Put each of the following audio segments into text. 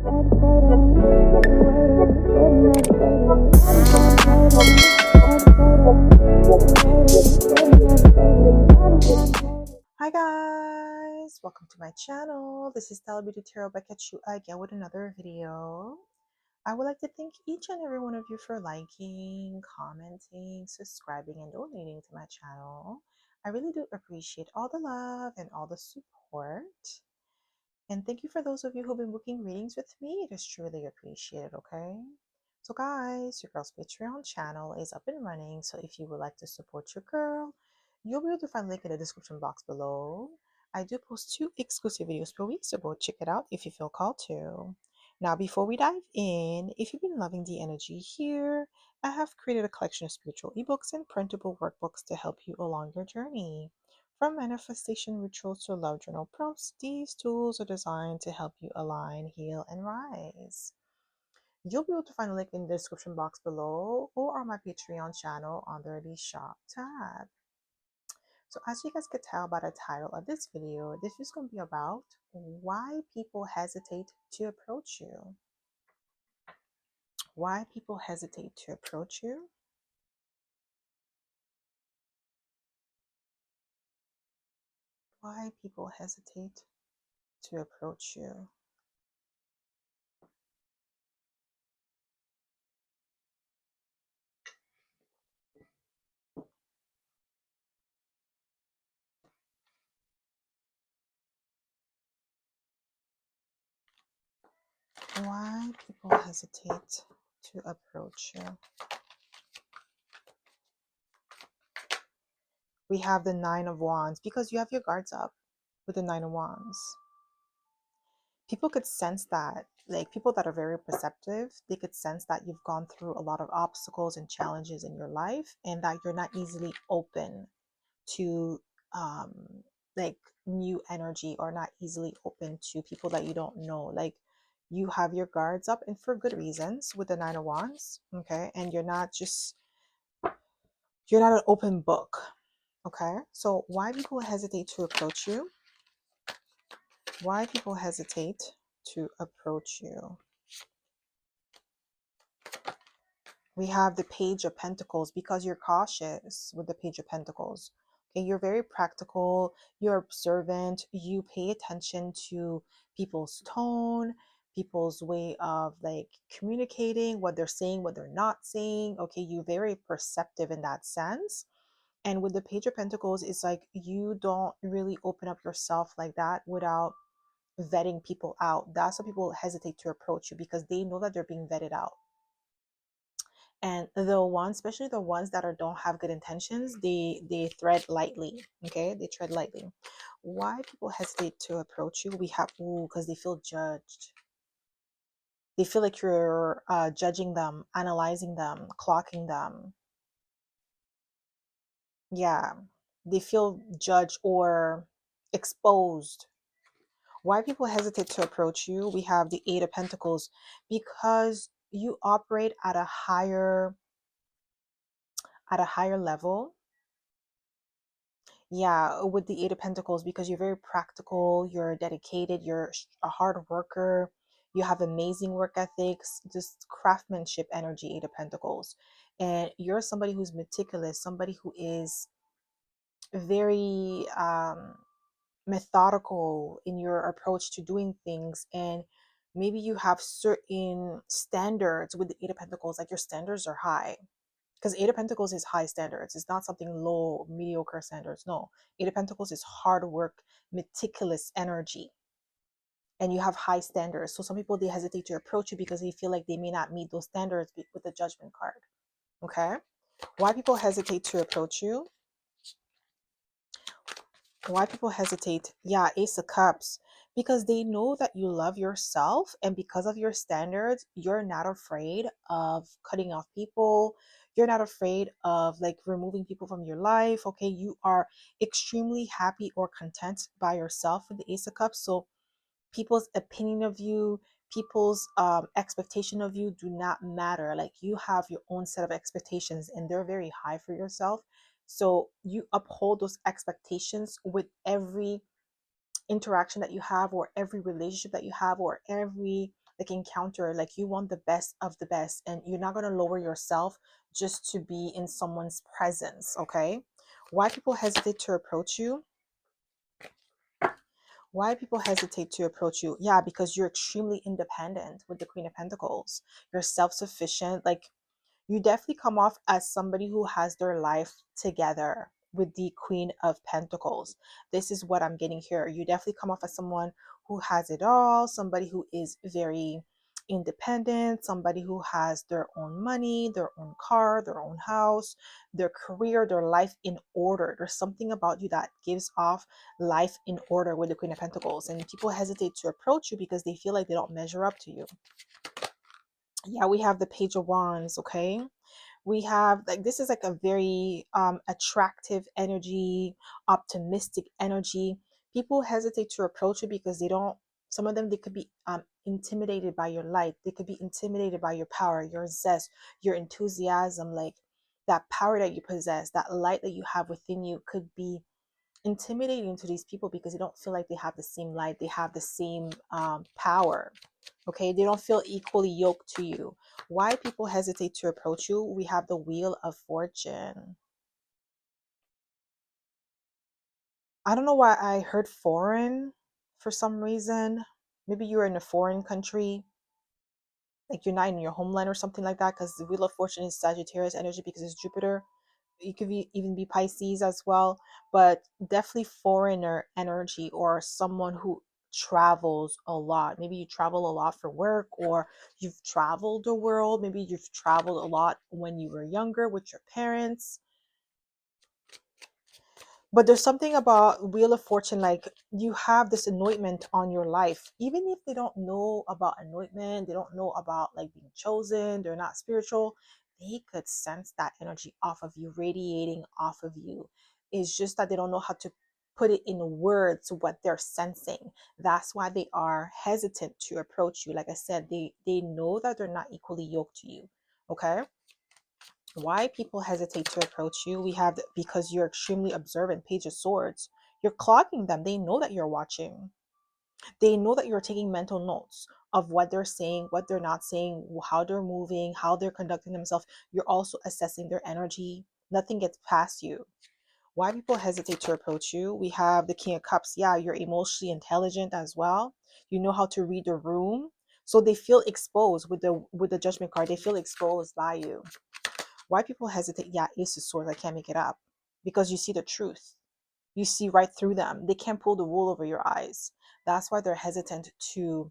Hi guys, welcome to my channel. This is Stella Beauty Tarot back at you again with another video. I would like to thank each and every one of you for liking, commenting, subscribing, and donating to my channel. I really do appreciate all the love and all the support. And thank you for those of you who've been booking readings with me. It is truly appreciated, okay? So guys, your girl's Patreon channel is up and running. So if you would like to support your girl, you'll be able to find a link in the description box below. I do post 2 exclusive videos per week, so go check it out if you feel called to. Now, before we dive in, if you've been loving the energy here, I have created a collection of spiritual ebooks and printable workbooks to help you along your journey. From manifestation rituals to love journal prompts, these tools are designed to help you align, heal, and rise. You'll be able to find a link in the description box below or on my Patreon channel under the shop tab. So as you guys could tell by the title of this video, this is going to be about why people hesitate to approach you. Why people hesitate to approach you. Why people hesitate to approach you. Why people hesitate to approach you. We have the Nine of Wands because you have your guards up with the Nine of Wands. People could sense that, like people that are very perceptive, they could sense that you've gone through a lot of obstacles and challenges in your life and that you're not easily open to um like new energy or not easily open to people that you don't know. Like you have your guards up and for good reasons with the Nine of Wands, okay? And you're not an open book, okay? So why people hesitate to approach you? Why people hesitate to approach you? We have the Page of Pentacles because you're cautious with the Page of Pentacles. Okay, you're very practical, you're observant, you pay attention to people's tone, people's way of like communicating, what they're saying, what they're not saying. Okay, you're very perceptive in that sense. And with the Page of Pentacles, it's like you don't really open up yourself like that without vetting people out. That's why people hesitate to approach you, because they know that they're being vetted out. And the ones, especially the ones that don't have good intentions, they tread lightly. Okay, they tread lightly. Why people hesitate to approach you? We have, because they feel judged. They feel like you're judging them, analyzing them, clocking them. Yeah, they feel judged or exposed. Why people hesitate to approach you? We have the Eight of Pentacles because you operate at a higher level. Yeah, with the Eight of Pentacles, because you're very practical, you're dedicated, you're a hard worker, you have amazing work ethics, just craftsmanship energy, Eight of Pentacles. And you're somebody who's meticulous, somebody who is very methodical in your approach to doing things. And maybe you have certain standards with the Eight of Pentacles, like your standards are high. Because Eight of Pentacles is high standards. It's not something low, mediocre standards. No. Eight of Pentacles is hard work, meticulous energy. And you have high standards. So some people, they hesitate to approach you because they feel like they may not meet those standards with the Judgment card. Okay? Why people hesitate to approach you? Why people hesitate? Yeah, Ace of Cups. Because they know that you love yourself, and because of your standards, you're not afraid of cutting off people. You're not afraid of like removing people from your life. Okay, you are extremely happy or content by yourself with the Ace of Cups. So people's opinion of you, people's expectation of you do not matter. Like you have your own set of expectations and they're very high for yourself. So you uphold those expectations with every interaction that you have, or every relationship that you have, or every like encounter, like you want the best of the best, and you're not going to lower yourself just to be in someone's presence. Okay, why people hesitate to approach you? Why people hesitate to approach you? Yeah, because you're extremely independent with the Queen of Pentacles. You're self-sufficient. Like, you definitely come off as somebody who has their life together with the Queen of Pentacles. This is what I'm getting here. You definitely come off as someone who has it all, somebody who is very independent, somebody who has their own money, their own car, their own house, their career, their life in order. There's something about you that gives off life in order with the Queen of Pentacles. And people hesitate to approach you because they feel like they don't measure up to you. Yeah, we have the Page of Wands, okay? We have, like, this is like a very attractive energy, optimistic energy. People hesitate to approach you because they don't, some of them, they could be intimidated by your light. They could be intimidated by your power, your zest, your enthusiasm. Like, that power that you possess, that light that you have within you could be intimidating to these people because they don't feel like they have the same light, they have the same power. Okay, they don't feel equally yoked to you. Why people hesitate to approach you? We have the Wheel of Fortune. I don't know why I heard foreign for some reason. Maybe you're in a foreign country, like you're not in your homeland or something like that, because the Wheel of Fortune is Sagittarius energy because it's Jupiter. It could be even be Pisces as well, but definitely foreigner energy, or someone who travels a lot. Maybe you travel a lot for work, or you've traveled the world. Maybe you've traveled a lot when you were younger with your parents. But there's something about Wheel of Fortune, like you have this anointment on your life. Even if they don't know about anointment, they don't know about like being chosen, they're not spiritual, they could sense that energy off of you, radiating off of you. It's just that they don't know how to put it in words what they're sensing. That's why they are hesitant to approach you. Like I said, they know that they're not equally yoked to you. Okay, why people hesitate to approach you? We have, because you're extremely observant. Page of Swords, you're clocking them. They know that you're watching. They know that you're taking mental notes of what they're saying, what they're not saying, how they're moving, how they're conducting themselves. You're also assessing their energy. Nothing gets past you. Why people hesitate to approach you? We have the King of Cups. Yeah, you're emotionally intelligent as well. You know how to read the room, so they feel exposed with the Judgment card. They feel exposed by you. Why people hesitate? Yeah, Ace of Swords. I can't make it up. Because you see the truth. You see right through them. They can't pull the wool over your eyes. That's why they're hesitant to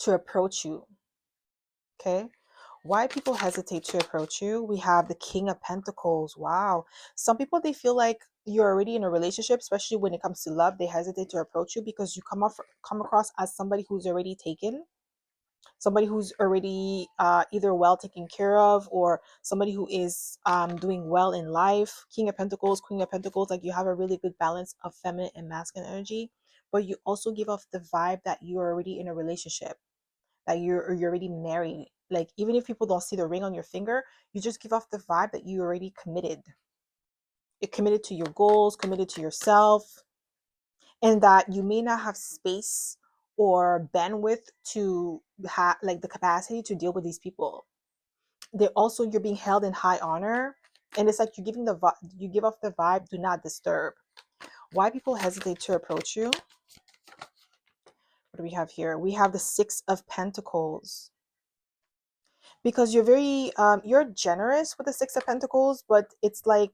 approach you. Okay. Why people hesitate to approach you? We have the King of Pentacles. Wow. Some people, they feel like you're already in a relationship, especially when it comes to love. They hesitate to approach you because you come across as somebody who's already taken, somebody who's already either well taken care of, or somebody who is doing well in life. King of Pentacles, Queen of Pentacles, like you have a really good balance of feminine and masculine energy, but you also give off the vibe that you're already in a relationship, that you're already married. Like, even if people don't see the ring on your finger, you just give off the vibe that you're already committed. You're committed to your goals, committed to yourself, and that you may not have space or bandwidth to have like the capacity to deal with these people. They also, you're being held in high honor, and it's like you're giving you give off the vibe, do not disturb. Why people hesitate to approach you? What do we have here? We have the Six of Pentacles. Because you're very you're generous with the Six of Pentacles, but it's like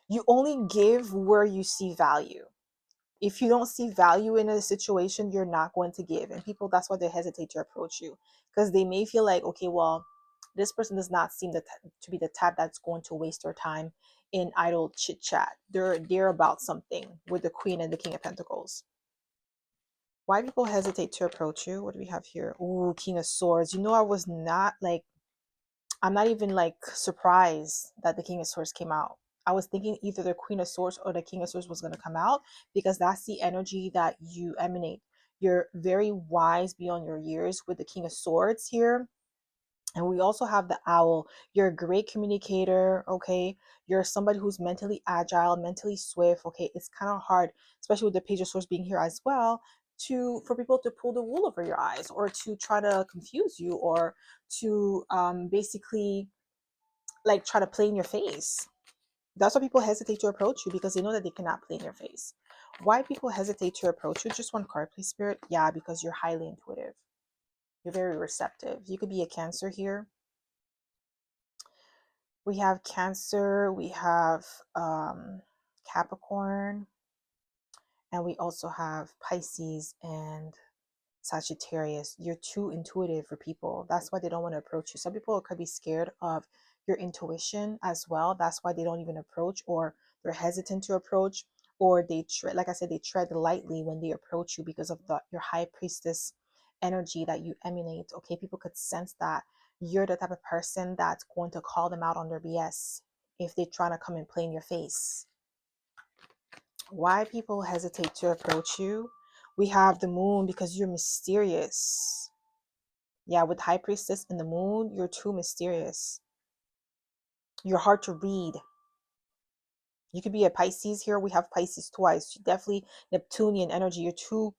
you only give where you see value. If you don't see value in a situation, you're not going to give. And people, that's why they hesitate to approach you, because they may feel like, okay, well, this person does not seem to be the type that's going to waste their time in idle chit chat. They're about something with the Queen and the King of Pentacles. Why people hesitate to approach you? What do we have here? Ooh, King of Swords. You know, I was not like, I'm not even like surprised that the King of Swords came out. I was thinking either the Queen of Swords or the King of Swords was going to come out, because that's the energy that you emanate. You're very wise beyond your years with the King of Swords here. And we also have the Owl. You're a great communicator, okay? You're somebody who's mentally agile, mentally swift, okay? It's kind of hard, especially with the Page of Swords being here as well, for people to pull the wool over your eyes, or to try to confuse you, or to basically like try to play in your face. That's why people hesitate to approach you, because they know that they cannot play in your face. Why people hesitate to approach you? Just one card, please, Spirit. Yeah, because you're highly intuitive. You're very receptive. You could be a Cancer here. We have Cancer, we have Capricorn, and we also have Pisces and Sagittarius. You're too intuitive for people. That's why they don't want to approach you. Some people could be scared of your intuition as well. That's why they don't even approach, or they're hesitant to approach, or they tread, like I said, they tread lightly when they approach you because of your high priestess energy that you emanate. Okay, people could sense that you're the type of person that's going to call them out on their BS if they're trying to come and play in your face. Why people hesitate to approach you? We have the moon, because you're mysterious. Yeah, with high priestess and the moon, you're too mysterious. You're hard to read. You could be a Pisces here. We have Pisces twice. Definitely Neptunian energy. You're too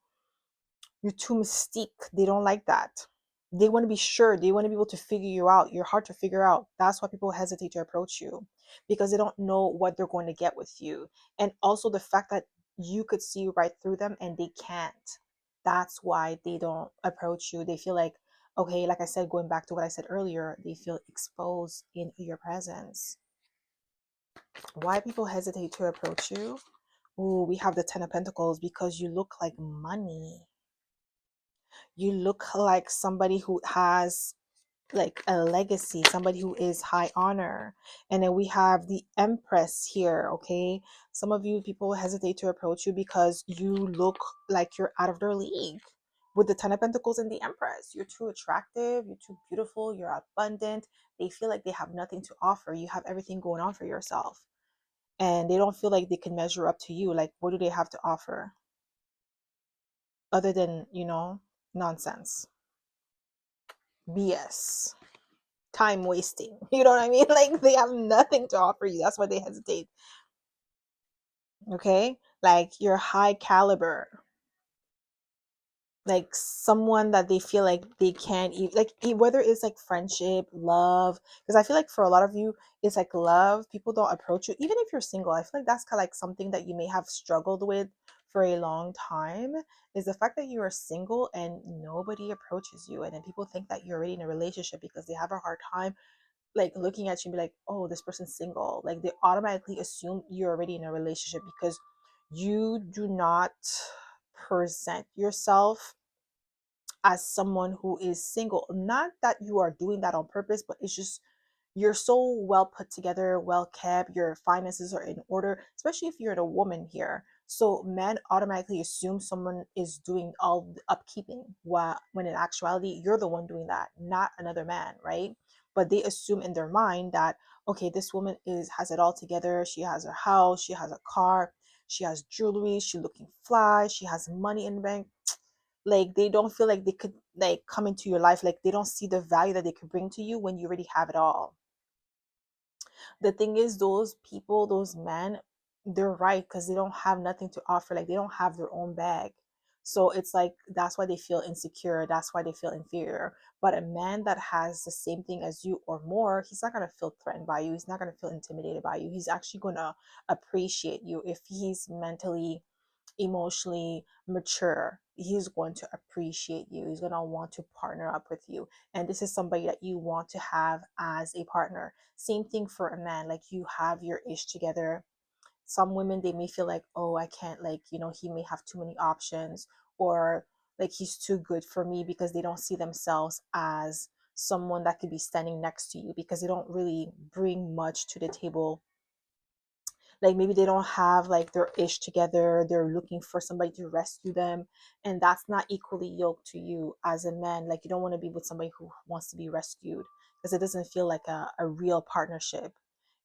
mystique. They don't like that. They want to be sure. They want to be able to figure you out. You're hard to figure out. That's why people hesitate to approach you, because they don't know what they're going to get with you. And also the fact that you could see right through them and they can't. That's why they don't approach you. They feel like, okay, like I said, going back to what I said earlier, they feel exposed in your presence. Why people hesitate to approach you? Ooh, we have the Ten of Pentacles, because you look like money. You look like somebody who has like a legacy, somebody who is high honor. And then we have the Empress here. Okay, some of you people hesitate to approach you because you look like you're out of their league. With the Ten of Pentacles and the Empress, you're too attractive, you're too beautiful, you're abundant. They feel like they have nothing to offer. You have everything going on for yourself, and they don't feel like they can measure up to you. Like, what do they have to offer other than, nonsense, BS, time wasting? You know what I mean? Like, they have nothing to offer you. That's why they hesitate. Okay, like, you're high caliber, like someone that they feel like they can't even, like, whether it's like friendship, love. Because I feel like for a lot of you, it's like love. People don't approach you even if you're single. I feel like that's kind of like something that you may have struggled with for a long time, is the fact that you are single and nobody approaches you. And then people think that you're already in a relationship because they have a hard time like looking at you and be like, oh, this person's single. Like, they automatically assume you're already in a relationship because you do not present yourself as someone who is single. Not that you are doing that on purpose, but it's just you're so well put together, well kept, your finances are in order, especially if you're a woman here. So men automatically assume someone is doing all the upkeeping, while when in actuality you're the one doing that, not another man, right? But they assume in their mind that, okay, this woman has it all together. She has her house, she has a car, she has jewelry, she's looking fly, she has money in the bank. Like, they don't feel like they could like come into your life. Like, they don't see the value that they could bring to you when you already have it all. The thing is, those people, those men, they're right, because they don't have nothing to offer. Like, they don't have their own bag. So it's like, that's why they feel insecure, that's why they feel inferior. But a man that has the same thing as you or more, he's not going to feel threatened by you, he's not going to feel intimidated by you. He's actually going to appreciate you. If he's mentally, emotionally mature, he's going to appreciate you. He's going to want to partner up with you. And this is somebody that you want to have as a partner. Same thing for a man. Like, you have your ish together. Some women, they may feel like, oh, I can't, like, he may have too many options, or like, he's too good for me, because they don't see themselves as someone that could be standing next to you, because they don't really bring much to the table. Like, maybe they don't have like their ish together, they're looking for somebody to rescue them, and that's not equally yoked to you as a man. Like, you don't want to be with somebody who wants to be rescued, because it doesn't feel like a real partnership.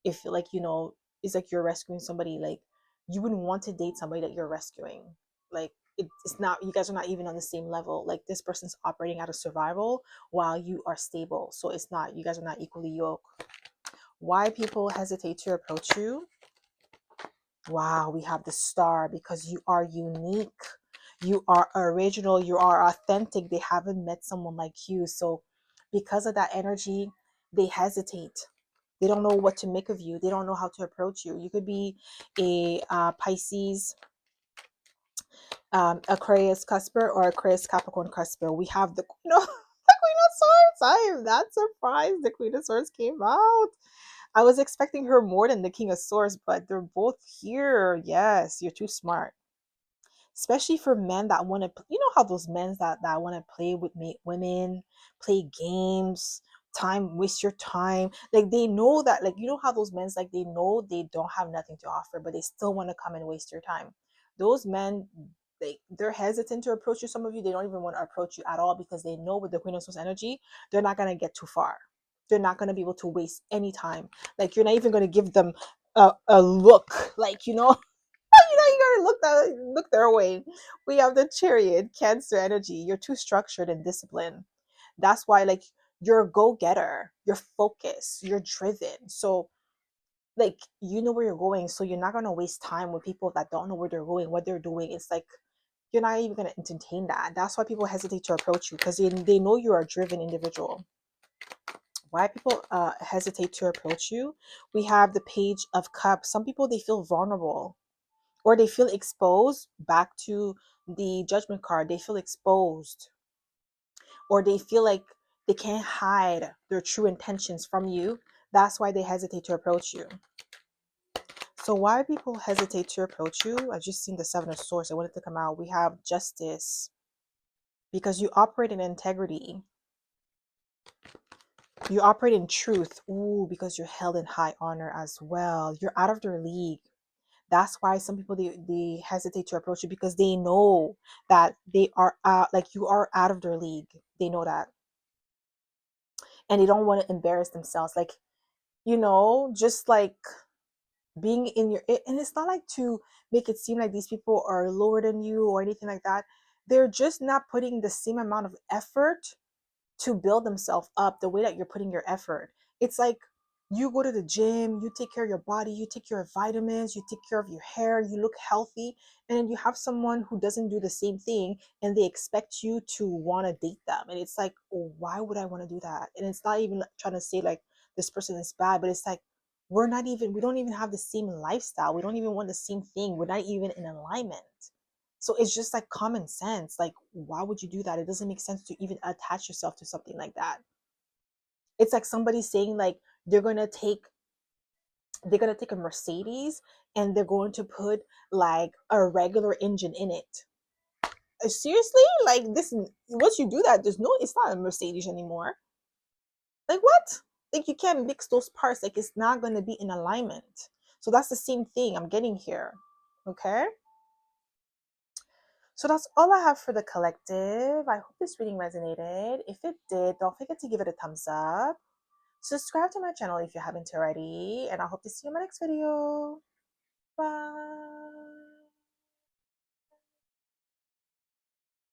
If like, it's like you're rescuing somebody. Like, you wouldn't want to date somebody that you're rescuing. Like, it's not, you guys are not even on the same level. Like, this person's operating out of survival while you are stable, so it's not, you guys are not equally yoked. Why people hesitate to approach you? Wow, we have the Star, because you are unique. You are original, you are authentic. They haven't met someone like you. So because of that energy, they hesitate. They don't know what to make of you. They don't know how to approach you. You could be a Pisces, Aquarius cusper, or Aquarius Capricorn cusper. We have the Queen of the Queen of Swords. I am not surprised the Queen of Swords came out. I was expecting her more than the King of Swords, but they're both here. Yes, you're too smart. Especially for men that want to, you know how those men that want to play with women, play games, time, waste your time. Like they know that, like, you know how those men's, like, they know they don't have nothing to offer, but they still want to come and waste your time. Those men, they're hesitant to approach you. Some of you, they don't even want to approach you at all because they know with the Queen of Swords energy, they're not going to get too far. They're not going to be able to waste any time. Like, you're not even going to give them a look, like, you gotta look their way. We have the Chariot, Cancer energy. You're too structured and disciplined. That's why, like, you're a go-getter, you're focused, you're driven. So, like, you know where you're going, so you're not gonna waste time with people that don't know where they're going, what they're doing. It's like you're not even gonna entertain that. That's why people hesitate to approach you, because they know you're a driven individual. Why people hesitate to approach you? We have the Page of Cups. Some people, they feel vulnerable, or they feel exposed. Back to the Judgment card, they feel exposed, or they feel like they can't hide their true intentions from you. That's why they hesitate to approach you. So why people hesitate to approach you? I just seen the Seven of Swords. I wanted to come out. We have Justice, because you operate in integrity, you operate in truth. Ooh, because you're held in high honor as well. You're out of their league. That's why some people, they hesitate to approach you, because they know that they are like, you are out of their league. They know that, and they don't want to embarrass themselves, like, just like being in your, and it's not like to make it seem like these people are lower than you or anything like that. They're just not putting the same amount of effort to build themselves up the way that you're putting your effort. It's like, you go to the gym, you take care of your body, you take your vitamins, you take care of your hair, you look healthy, and then you have someone who doesn't do the same thing, and they expect you to want to date them. And it's like, oh, why would I want to do that? And it's not even trying to say like this person is bad, but it's like, we don't even have the same lifestyle. We don't even want the same thing. We're not even in alignment. So it's just like common sense. Like, why would you do that? It doesn't make sense to even attach yourself to something like that. It's like somebody saying like they're gonna take a Mercedes, and they're going to put like a regular engine in it. Seriously? Like, this, once you do that, it's not a Mercedes anymore. Like, what? Like, you can't mix those parts. Like, it's not gonna be in alignment. So that's the same thing I'm getting here. Okay? So that's all I have for the collective. I hope this reading resonated. If it did, don't forget to give it a thumbs up. Subscribe to my channel if you haven't already. And I hope to see you in my next video. Bye.